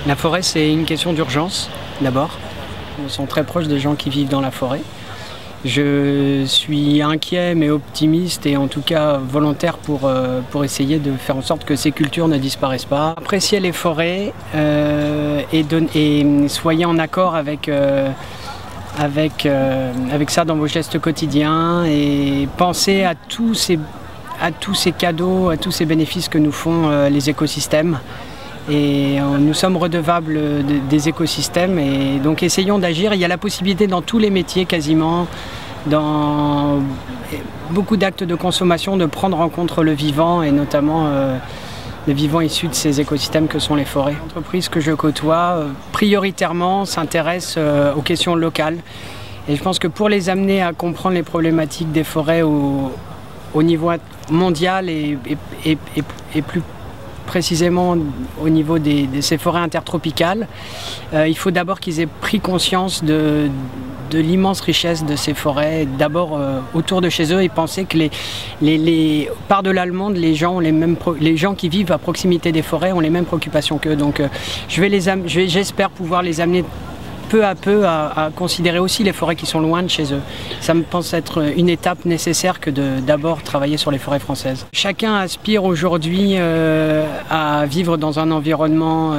La forêt, c'est une question d'urgence, d'abord. Nous sommes très proches des gens qui vivent dans la forêt. Je suis inquiet mais optimiste et en tout cas volontaire pour essayer de faire en sorte que ces cultures ne disparaissent pas. Appréciez les forêts et soyez en accord avec ça dans vos gestes quotidiens et pensez à tous ces cadeaux, à tous ces bénéfices que nous font les écosystèmes. Et nous sommes redevables des écosystèmes et donc essayons d'agir. Il y a la possibilité dans tous les métiers quasiment, dans beaucoup d'actes de consommation, de prendre en compte le vivant et notamment le vivant issu de ces écosystèmes que sont les forêts. L'entreprise que je côtoie prioritairement s'intéresse aux questions locales et je pense que pour les amener à comprendre les problématiques des forêts au niveau mondial et plus précisément au niveau de ces forêts intertropicales, il faut d'abord qu'ils aient pris conscience de l'immense richesse de ces forêts, d'abord autour de chez eux et penser que par-delà le monde, les gens qui vivent à proximité des forêts ont les mêmes préoccupations qu'eux. Donc j'espère pouvoir les amener peu à peu à considérer aussi les forêts qui sont loin de chez eux. Ça me pense être une étape nécessaire que d'abord travailler sur les forêts françaises. Chacun aspire aujourd'hui à vivre dans un environnement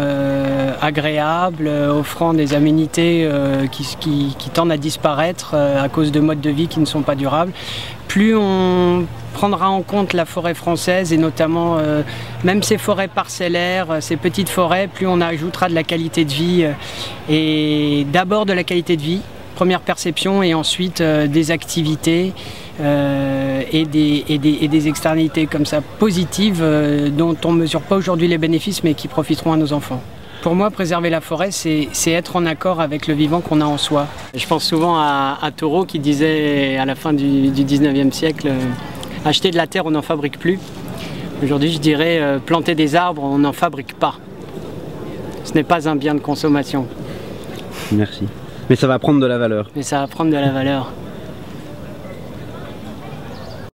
agréable, offrant des aménités qui tendent à disparaître à cause de modes de vie qui ne sont pas durables. Plus on prendra en compte la forêt française et notamment même ces forêts parcellaires, ces petites forêts, plus on ajoutera de la qualité de vie et d'abord de la qualité de vie, première perception, et ensuite des activités et des externalités comme ça positives dont on ne mesure pas aujourd'hui les bénéfices mais qui profiteront à nos enfants. Pour moi, préserver la forêt, c'est être en accord avec le vivant qu'on a en soi. Je pense souvent à Thoreau qui disait à la fin du 19e siècle « Acheter de la terre, on n'en fabrique plus ». Aujourd'hui, je dirais « Planter des arbres, on n'en fabrique pas ». Ce n'est pas un bien de consommation. Merci. Mais ça va prendre de la valeur. Mais ça va prendre de la valeur.